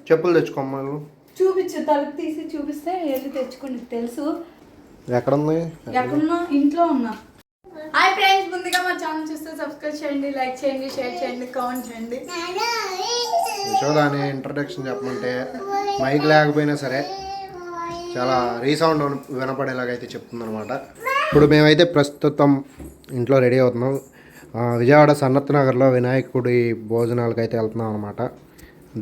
చెప్పులు తెచ్చుకోమ్మా. చూపించు, తలుపు తీసి చూపిస్తే వెళ్ళి తెచ్చుకోండి. తెలుసు ఎక్కడుంది? ఎక్కడున్నా? ఇంట్లో ఉన్నా. హాయ్ ఫ్రెండ్స్, ముందుగా మా ఛానల్ చూస్తే సబ్స్క్రైబ్ చేయండి, లైక్ చేయండి, షేర్ చేయండి, కామెంట్ చేయండి. యశోదాని ఇంట్రడక్షన్ చెప్పమంటే మైక్ లేకపోయినా సరే చాలా రీసౌండ్ వినపడేలాగైతే చెప్తుందనమాట. ఇప్పుడు మేమైతే ప్రస్తుతం ఇంట్లో రెడీ అవుతున్నాం. విజయవాడ సన్నత్ నగర్లో వినాయకుడి భోజనాలకు అయితే వెళ్తున్నాం అనమాట.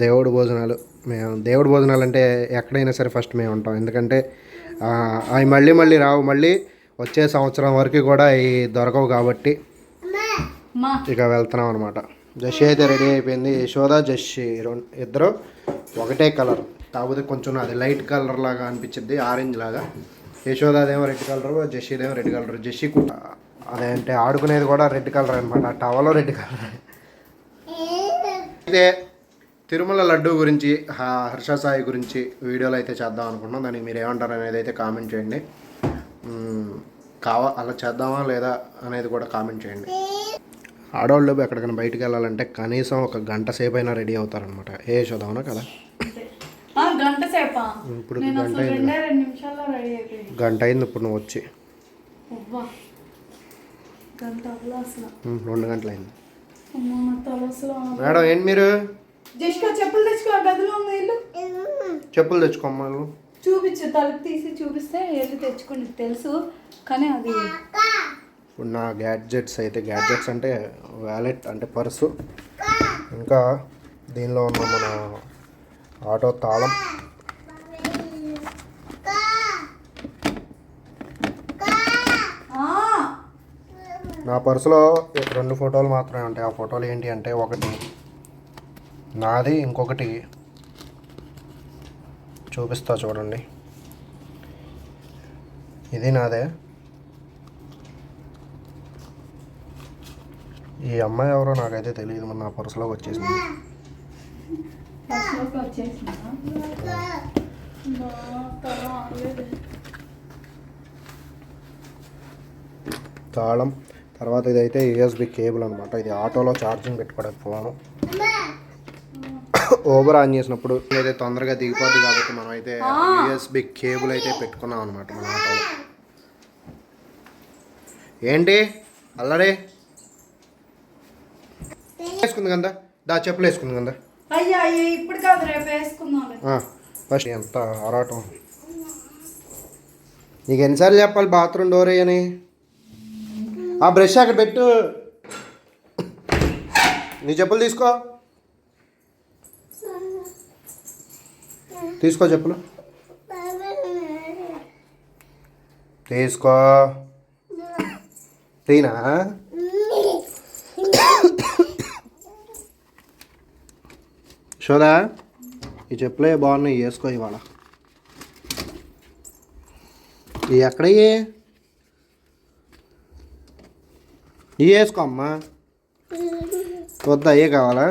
దేవుడి భోజనాలు. మేము దేవుడి భోజనాలు అంటే ఎక్కడైనా సరే ఫస్ట్ మేము ఉంటాం. ఎందుకంటే అవి మళ్ళీ మళ్ళీ రావు. మళ్ళీ వచ్చే సంవత్సరం వరకు కూడా అవి దొరకవు కాబట్టి ఇక వెళ్తున్నాం అనమాట. జషి అయితే రెడీ అయిపోయింది. యశోద జషి ఇద్దరు ఒకటే కలర్, కాకపోతే కొంచెం అది లైట్ కలర్ లాగా అనిపించింది, ఆరెంజ్ లాగా. యశోదాదేమో రెడ్ కలర్, జషిదేమో రెడ్ కలర్. జషి అదేంటే ఆడుకునేది కూడా రెడ్ కలర్ అనమాట, టవలో రెడ్ కలర్. అయితే తిరుమల లడ్డు గురించి, హర్ష సాయి గురించి వీడియోలు అయితే చేద్దాం అనుకుంటున్నాం. దానికి మీరు ఏమంటారు అనేది అయితే కామెంట్ చేయండి. అలా చేద్దామా లేదా అనేది కూడా కామెంట్ చేయండి. ఆడవాళ్ళు ఎక్కడికైనా బయటకు వెళ్ళాలంటే కనీసం ఒక గంట సేపు అయినా రెడీ అవుతారనమాట. ఏ చూద్దామన్నా కదా, గంట సేపా? ఇప్పుడు గంట అయింది. గంట అయింది ఇప్పుడు నువ్వు వచ్చి. 2 గంటలు అయింది. మేడం ఏంటి మీరు? చెప్పులు తెచ్చుకో, గదిలో ఉంది. ఇల్లు చెప్పులు తెచ్చుకోమ్మా. చూపించు, తలుపు తీసి చూపిస్తే వెళ్ళి తెచ్చుకోండి. తెలుసు కానీ అది ఇప్పుడు నా గ్యాడ్జెట్స్ అంటే వ్యాలెట్ అంటే పర్సు, ఇంకా దీనిలో ఉన్న మన ఆటో తాళం, నా పర్సులో 2 ఫోటోలు మాత్రమే ఉంటాయి. ఆ ఫోటోలు ఏంటి అంటే, ఒకటి నాది, ఇంకొకటి చూపిస్తా చూడండి. ఇది నాదే. ఈ అమ్మాయి ఎవరో నాకైతే తెలియదు, మన నా పర్సులోకి వచ్చేసింది. తాళం, తర్వాత ఇదైతే యూఎస్బి కేబుల్ అనమాట. ఇది ఆటోలో ఛార్జింగ్ పెట్టుకోవడానికి ఫోను. ఓవర్ ఆన్ చేసినప్పుడు ఏదైతే తొందరగా దిగిపోద్ది కాబట్టి మనం అయితే యూఎస్బి కేబుల్ అయితే పెట్టుకున్నాం అనమాట మన ఆటోలో. ఏంటి అల్లడే వేసుకుంది కదా, చెప్పులు వేసుకుంది కదా. ఇప్పుడు కాదు, రేపు వేసుకుందాం. ఫస్ట్ ఎంత ఆరాటం. నీకు ఎన్నిసార్లు చెప్పాలి బాత్రూమ్ డోర్ అని? ఆ బ్రష్ అక్కడ పెట్టు. నీ చెప్పులు తీసుకో చెప్పులు తీసుకో. తీనా? షోదా, ఈ చెప్పులే బాగున్నాయి, వేసుకో ఇవాళ. ఇవి ఎక్కడయ్యి? ఇవి వేసుకో అమ్మా. వద్దా, అయ్యే కావాలా?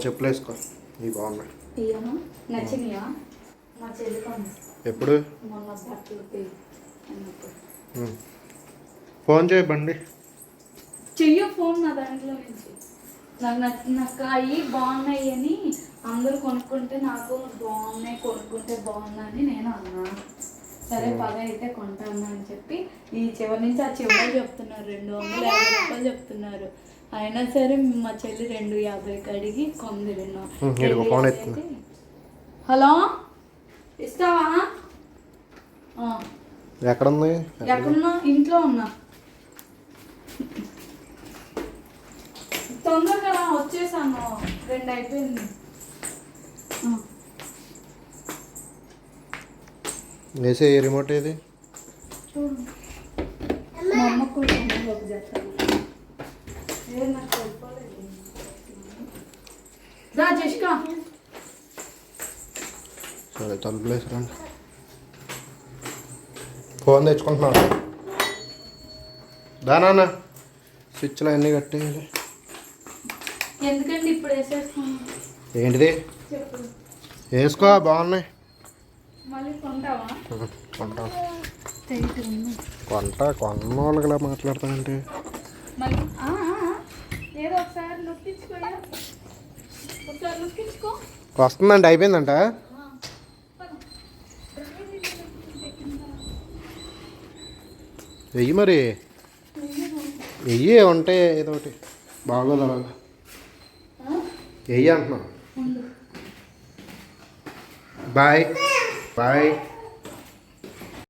చెప్పులు వేసుకో, ఇవి బాగున్నాయి. ఎప్పుడు? ఫోన్ చేయబండి. చెయ్యు ఫోన్ నా దాంట్లో నుంచి. నాకు అవి బాగున్నాయి అని అందరూ కొనుక్కుంటే నాకు బాగున్నాయి, కొనుక్కుంటే బాగున్నాయని నేను అన్నా. సరే పద అయితే కొంటాను అని చెప్పి ఈ చివరి నుంచి ఆ చివరి చెప్తున్నారు. 250 రూపాయలు చెప్తున్నారు. అయినా సరే మా చెల్లి 250 అడిగి కొంది. హలో, ఇస్తావా? ఎక్కడున్నా? ఇంట్లో ఉన్నా. తొందరగా వచ్చేసాను, 2 అయిపోయింది. వేసే రిమోట్ ఏది? చూడు, మా అమ్మ కూడా చేస్తాను. జష్కా సరే, తలుపులేసి రండి. ఫోన్ తెచ్చుకుంటున్నాను. దానా స్విచ్లో అన్నీ కట్టేయాలి. ఎందుకండి ఇప్పుడు వేసేసుకున్నాను. ఏంటిది? వేసుకో బాగున్నాయి. మళ్ళీ కొంటావా? కొంటా స్ట్రైట్ ఉంది. కొన్న వాళ్ళకిలా మాట్లాడతానంటే మళ్ళీ ఏదో ఒకసారి లుక్ ఇచ్చుకోయా, ఒకసారి లుక్ ఇచ్చుకో. వస్తుందండి, అయిపోయిందంట. వెయ్యి మరి, వెయ్యి ఉంటే ఏదో ఒకటి బాగోదు అలాగా. వెయ్యి అంటున్నాను. Bye bye.